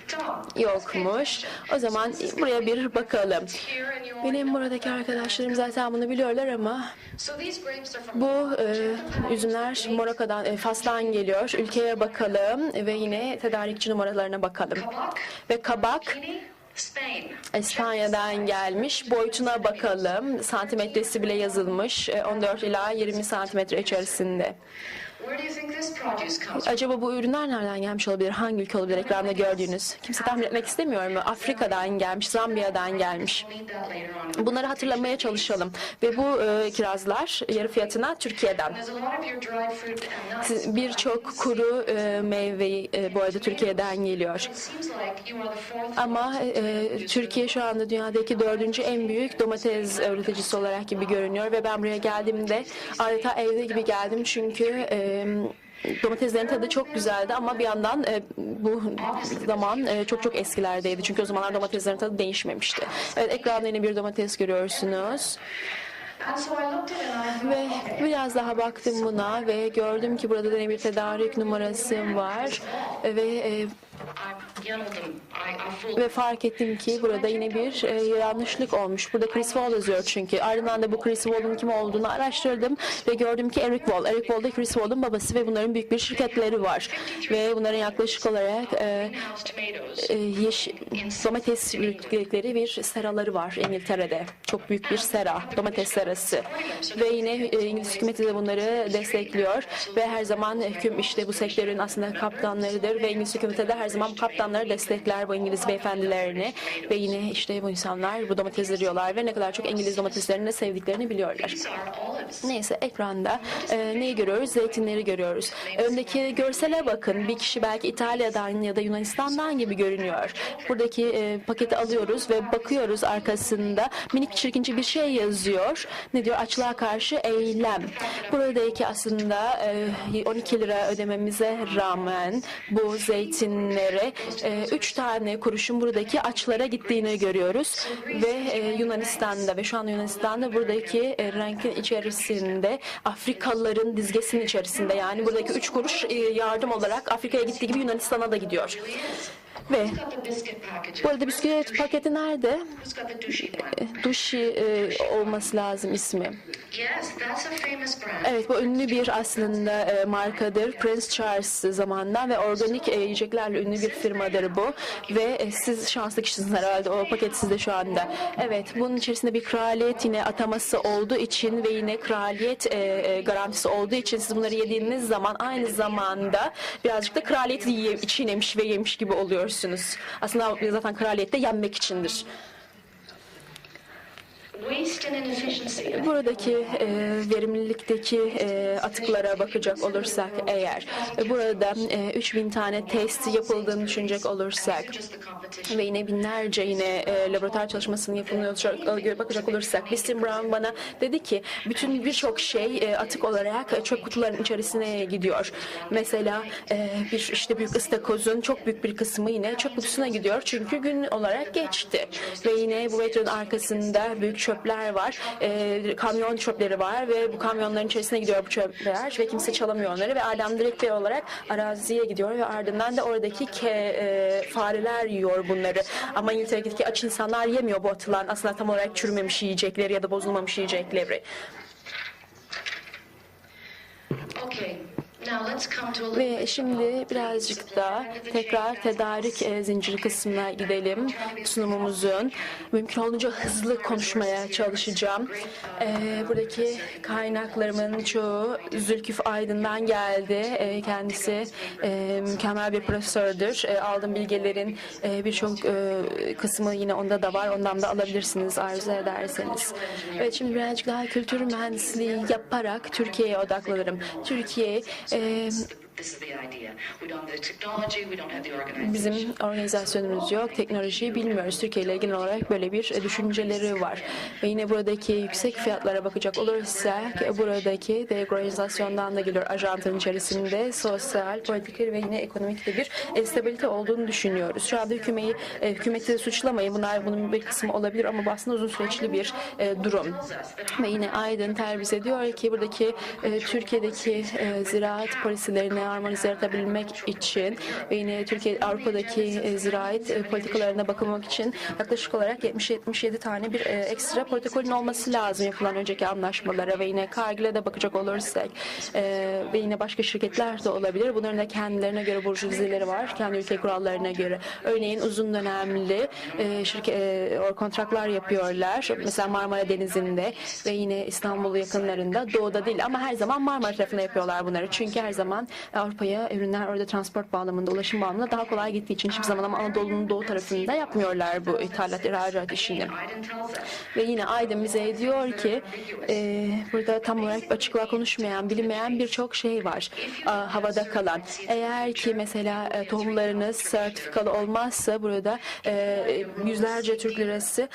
Tamam. Yokmuş. O zaman buraya bir bakalım. Here and you Benim buradaki arkadaşlarım zaten bunu biliyorlar ama So these grapes are from bu üzümler Morocco'dan, Fas'tan geliyor. Ülkeye bakalım ve yine tedarikçi numaralarına bakalım. Kabak, Ve kabak Guinea, Spain. İspanya'dan gelmiş. Boyutuna bakalım. Santimetresi bile yazılmış. 14 ila 20 santimetre içerisinde. Where do you think this produce comes from? Acaba bu ürünler nereden gelmiş olabilir? Hangi ülke olabilir ekranda gördüğünüz? Kimse tahmin etmek istemiyor mu? Afrika'dan gelmiş, Zambiya'dan gelmiş. We'll need that later on. Bunları hatırlamaya çalışalım. Ve bu kirazlar yarı fiyatına Türkiye'den. There's a lot of your dried fruit and nuts. Birçok kuru meyve bu arada Türkiye'den geliyor. It seems like you are the fourth. Ama Türkiye şu anda dünyadaki 4. en büyük domates üreticisi olarak gibi görünüyor ve ben buraya geldiğimde adeta evde gibi geldim çünkü domateslerin tadı çok güzeldi ama bir yandan bu zaman çok eskilerdeydi çünkü o zamanlar domateslerin tadı değişmemişti. Evet, ekranda yine bir domates görüyorsunuz. And so I looked at it and I Ve biraz daha baktım buna ve gördüm ki burada da yine bir tedarik numarası var ve yanıldım. I fooled. ve fark ettim ki burada yine bir yanlışlık olmuş. Burada Chris Wall yazıyor çünkü. Ardından da bu Chris Wall'un kim olduğunu araştırdım ve gördüm ki Eric Wall. Eric Wall da Chris Wall'un babası ve bunların büyük bir şirketleri var. Ve bunların yaklaşık olarak Greenhouse tomatoes. domates ürettikleri bir seraları var İngiltere'de. Çok büyük bir sera, domates serası. Ve yine İngiliz hükümeti de bunları destekliyor ve her zaman işte bu sektörün aslında kaptanlarıdır ve İngiliz hükümeti de her zaman kaptanları destekler bu İngiliz beyefendilerini ve yine işte bu insanlar bu domatesleri yiyorlar ve ne kadar çok İngiliz domateslerini de sevdiklerini biliyorlar. These are olives. Neyse ekranda neyi görüyoruz? Zeytinleri görüyoruz. Öndeki görsele bakın. Bir kişi belki İtalya'dan ya da Yunanistan'dan gibi görünüyor. Buradaki paketi alıyoruz ve bakıyoruz arkasında minik çirkince bir şey yazıyor. Ne diyor? Açlığa karşı eylem. Buradaki aslında 12 lira ödememize rağmen bu zeytinlere 3 tane kuruşun buradaki açlara gittiğini görüyoruz. Ve Yunanistan'da ve şu an Yunanistan'da buradaki rankin içerisinde Afrikalıların dizgesinin içerisinde yani buradaki 3 kuruş yardım olarak Afrika'ya gittiği gibi Yunanistan'a da gidiyor. Ve Who's got the biscuit package? bu arada bisküvit paketi nerede? Who's got the douchey one? Dushi olması lazım ismi. Yes, that's a famous brand. Evet, bu ünlü bir aslında markadır. Prince Charles zamanından ve organik yiyeceklerle ünlü bir firmadır bu. Ve siz şanslı kişisiniz herhalde. O paket sizde şu anda. Evet, bunun içerisinde bir kraliyet yine ataması olduğu için ve yine kraliyet garantisi olduğu için siz bunları yediğiniz zaman aynı zamanda birazcık da kraliyeti çiğnemiş ve yemiş gibi oluyorsunuz. Aslında zaten kraliyet de yenmek içindir. Waste and inefficiency. Buradaki verimlilikteki atıklara bakacak olursak eğer burada 3000 tane test yapıldığını düşünecek olursak Just the competition. ve yine binlerce yine laboratuvar çalışmasının yapıldığına bakacak olursak Mr. Brown bana dedi ki birçok şey atık olarak çöp kutularının içerisine gidiyor. Mesela işte büyük ıstakozun çok büyük bir kısmı yine çöp kutusuna gidiyor çünkü gün olarak geçti. Ve yine bu Veblen'in arkasında büyük çöpler var. Kamyon çöpleri var ve bu kamyonların içerisine gidiyor bu çöpler ve kimse çalamıyor onları ve adam direkt olarak araziye gidiyor ve ardından da oradaki fareler yiyor bunları. Ama İngiltere'deki aç insanlar yemiyor bu atılan aslında tam olarak çürümemiş yiyecekleri ya da bozulmamış yiyecekleri. Okay. Now let's come to a Ve şimdi birazcık da tekrar tedarik zinciri kısmına gidelim. Sunumumuzun mümkün olduğunca hızlı konuşmaya çalışacağım. Buradaki kaynaklarımın çoğu Zülküf Aydın'dan geldi. Kendisi mükemmel bir profesördür. Aldığım bilgilerin birçok kısmı yine onda da var. Ondan da alabilirsiniz arzu ederseniz. Evet, şimdi birazcık daha kültür mühendisliği yaparak Türkiye'ye odaklanırım. Türkiye This is the idea. We don't have the technology, we don't have the organization. bizim organizasyonumuz yok, teknolojiyi bilmiyoruz. Türkiye ile ilgili olarak böyle bir düşünceleri var. Ve yine buradaki yüksek fiyatlara bakacak olursak, buradaki deorganizasyondan da geliyor. Ajantın içerisinde sosyal, politik ve yine ekonomik de bir stabilite olduğunu düşünüyoruz. Şu anda hükümeti suçlamayın. Bunun bir kısmı olabilir ama bu aslında uzun süreçli bir durum. Ve yine Aydın terbiz ediyor ki buradaki Türkiye'deki ziraat polisilerini harmonize edebilmek için ve yine Avrupa'daki ziraat politikalarına bakılmak için yaklaşık olarak 77 tane bir ekstra protokolün olması lazım yapılan önceki anlaşmalara ve yine Cargill'e de bakacak olursak ve yine başka şirketler de olabilir. Bunların da kendilerine göre burjuvazileri var. Kendi ülke kurallarına göre. Örneğin uzun dönemli kontratlar yapıyorlar. Mesela Marmara Denizi'nde ve yine İstanbul yakınlarında doğuda değil ama her zaman Marmara tarafında yapıyorlar bunları. Çünkü her zaman Avrupa'ya ürünler orada transport bağlamında, ulaşım bağlamında daha kolay gittiği için hiçbir zaman ama Anadolu'nun doğu tarafında yapmıyorlar bu ihracat işini. Ve yine Aydın bize diyor ki burada tam olarak açıklığa konuşmayan, bilinmeyen birçok şey var havada kalan. Eğer ki mesela tohumlarınız sertifikalı olmazsa burada yüzlerce Türk lirası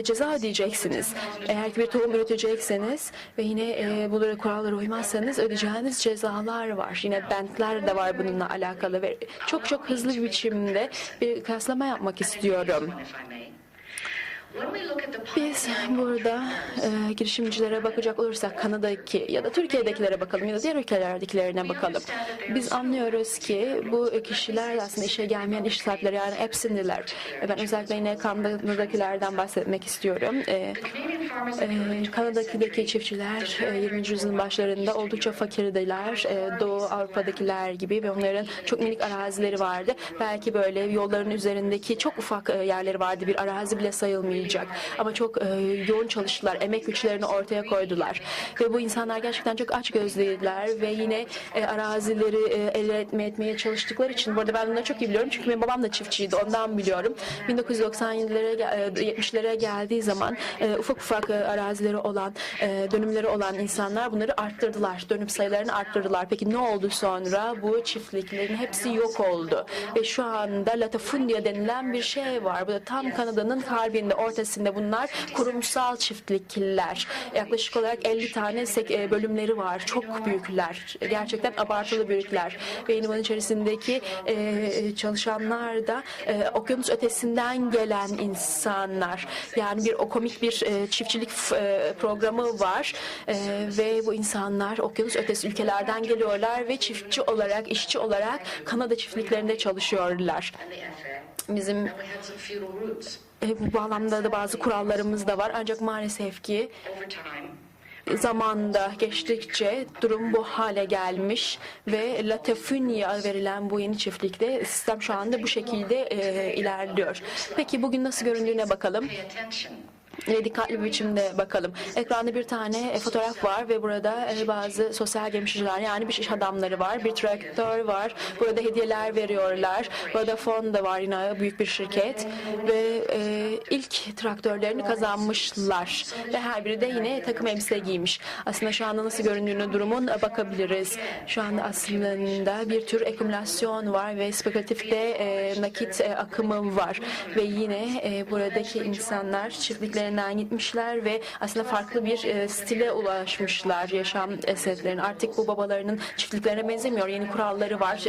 ceza ödeyeceksiniz. Eğer ki bir tohum üretecekseniz ve yine bunlara kurallara uymazsanız ödeyeceğiniz cezalar var. Yine bentler de var bununla alakalı ve çok hızlı bir biçimde bir kıyaslama yapmak istiyorum. Biz burada girişimcilere bakacak olursak Kanada'daki ya da Türkiye'dekilere bakalım ya da diğer ülkelerdekilerine bakalım. Biz anlıyoruz ki bu kişiler aslında işe gelmeyen iş sahipleri yani Epson'liler. Ben özellikle yine Kanada'dakilerden bahsetmek istiyorum. Kanada'daki çiftçiler 20. yüzyılın başlarında oldukça fakirdiler. Doğu Avrupa'dakiler gibi ve onların çok minik arazileri vardı. Belki böyle yolların üzerindeki çok ufak yerleri vardı. Bir arazi bile sayılmayacak. Ama çok yoğun çalıştılar. Emek güçlerini ortaya koydular. Ve bu insanlar gerçekten çok açgözlüydüler ve yine arazileri elde etmeye çalıştıkları için. Bu arada ben bunları çok iyi biliyorum. Çünkü benim babam da çiftçiydi. Ondan biliyorum. 1997'lere 70'lere geldiği zaman ufak arazileri olan, dönümleri olan insanlar bunları arttırdılar. Dönüm sayılarını arttırdılar. Peki ne oldu sonra? Bu çiftliklerin hepsi yok oldu. Ve şu anda latifundia denilen bir şey var. Bu da tam Kanada'nın kalbinde, ortasında bunlar kurumsal çiftlikler. Yaklaşık olarak 50 tane bölümleri var. Çok büyükler. Gerçekten abartılı büyükler. Ve yine bunun içerisindeki çalışanlar da okyanus ötesinden gelen insanlar. Yani bir komik bir çift çiftçilik programı var ve bu insanlar okyanus ötesi ülkelerden geliyorlar ve çiftçi olarak, işçi olarak Kanada çiftliklerinde çalışıyorlar. Bizim bu bağlamda da bazı kurallarımız da var ancak maalesef ki zamanda geçtikçe durum bu hale gelmiş ve Latafunya verilen bu yeni çiftlikte sistem şu anda bu şekilde ilerliyor. Peki bugün nasıl göründüğüne bakalım. Dikkatli bir biçimde bakalım. Ekranda bir tane fotoğraf var ve burada bazı sosyal girişimciler yani bir iş adamları var. Bir traktör var. Burada hediyeler veriyorlar. Burada fon da var yine büyük bir şirket ve ilk traktörlerini kazanmışlar. Ve her biri de yine takım elbise giymiş. Aslında şu anda nasıl göründüğüne durumun bakabiliriz. Şu anda aslında bir tür ekümülasyon var ve spekülatif de nakit akımı var. Ve yine buradaki insanlar çiftliklerine gitmişler ve aslında farklı bir stile ulaşmışlar yaşam eserlerinin. Artık bu babalarının çiftliklerine benzemiyor. Yeni kuralları var.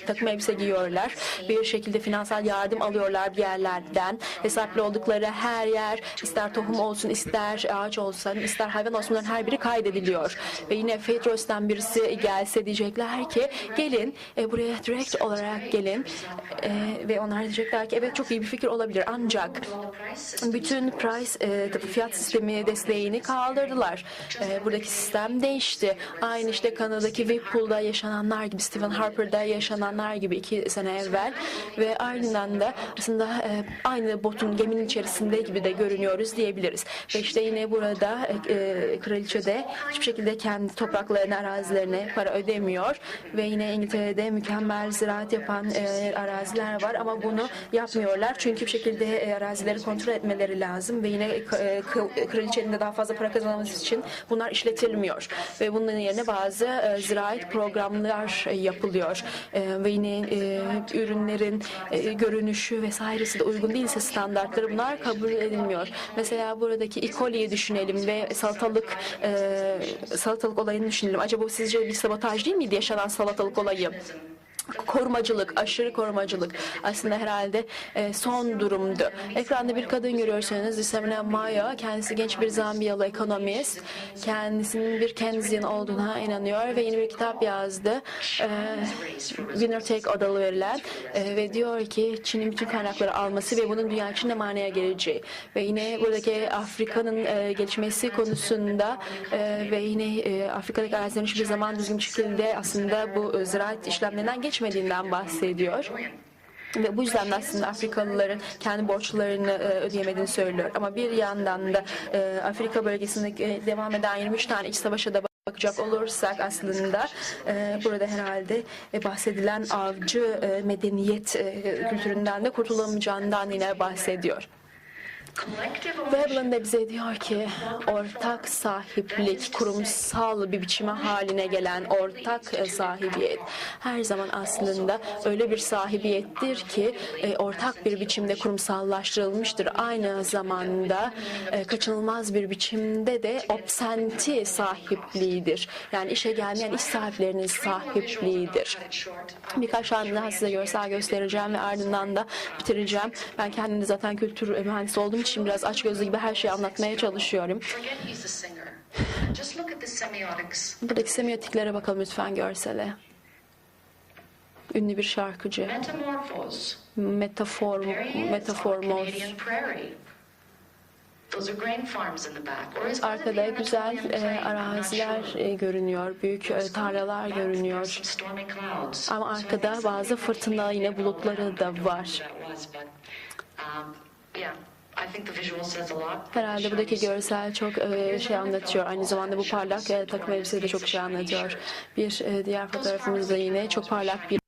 Takım elbise giyiyorlar. Bir şekilde finansal yardım alıyorlar bir yerlerden. Ve sahipli oldukları her yer ister tohum olsun, ister ağaç olsun, ister hayvan olsun bunların her biri kaydediliyor. Ve yine Fedros'tan birisi gelse diyecekler ki gelin buraya direkt olarak gelin ve onlar diyecekler ki evet çok iyi bir fikir olabilir ancak bütün fiyat sistemi desteğini kaldırdılar. Buradaki sistem değişti. Aynı işte Kanada'daki Veblen'da yaşananlar gibi, Stephen Harper'da yaşananlar gibi 2 sene evvel ve ardından da aslında aynı botun geminin içerisinde gibi de görünüyoruz diyebiliriz. Ve işte yine burada kraliçe de hiçbir şekilde kendi topraklarına, arazilerine para ödemiyor ve yine İngiltere'de mükemmel ziraat yapan araziler var ama bunu yapmıyorlar çünkü bir şekilde arazileri kontrol etmeleri lazım ve yine kraliçenin de daha fazla para kazanması için bunlar işletilmiyor ve bunun yerine bazı ziraat programlar yapılıyor ve yine ürünlerin görünüşü vesairesi de uygun değilse standartları bunlar kabul edilmiyor. Mesela buradaki E. coli'yi düşünelim ve salatalık olayını düşünelim. Acaba sizce bir sabotaj değil miydi yaşanan salatalık olayı? Korumacılık, aşırı korumacılık aslında herhalde son durumdu. Ekranda bir kadın görüyorsunuz. Sempozyumu Maya, kendisi genç bir Zambiyalı ekonomist. Kendisinin bir Keynesian olduğuna inanıyor ve yeni bir kitap yazdı. Winner Take All verilen ve diyor ki Çin'in bütün kaynakları alması ve bunun dünya için de manaya geleceği. Ve yine buradaki Afrika'nın gelişmesi konusunda ve yine Afrika'daki arazilerin hiçbir zaman düzgün şekilde aslında bu ziraat işlemlerinden geçmediğinden bahsediyor. Ve bu yüzden aslında Afrikalıların kendi borçlarını ödeyemediğini söylüyor. Ama bir yandan da Afrika bölgesinde devam eden 23 tane iç savaşa da bakacak olursak aslında burada herhalde bahsedilen avcı medeniyet kültüründen de kurtulamayacağından yine bahsediyor. Veblen de bize diyor ki ortak sahiplik, kurumsal bir biçime haline gelen ortak sahibiyet her zaman aslında öyle bir sahibiyettir ki ortak bir biçimde kurumsallaştırılmıştır. Aynı zamanda kaçınılmaz bir biçimde de absenti sahipliğidir. Yani işe gelmeyen iş sahiplerinin sahipliğidir. Birkaç tane daha size görsel göstereceğim ve ardından da bitireceğim. Ben kendim de zaten kültür mühendisi olduğum için biraz açgözlü gibi her şeyi anlatmaya çalışıyorum. Buradaki semiotiklere bakalım lütfen görsele. Ünlü bir şarkıcı. Metaformoz. Arkada güzel araziler görünüyor, büyük tarlalar görünüyor. Ama arkada bazı fırtına yine bulutları da var. Herhalde buradaki görsel çok şey anlatıyor. Aynı zamanda bu parlak takım elbise de çok şey anlatıyor. Bir diğer fotoğrafımızda yine çok parlak bir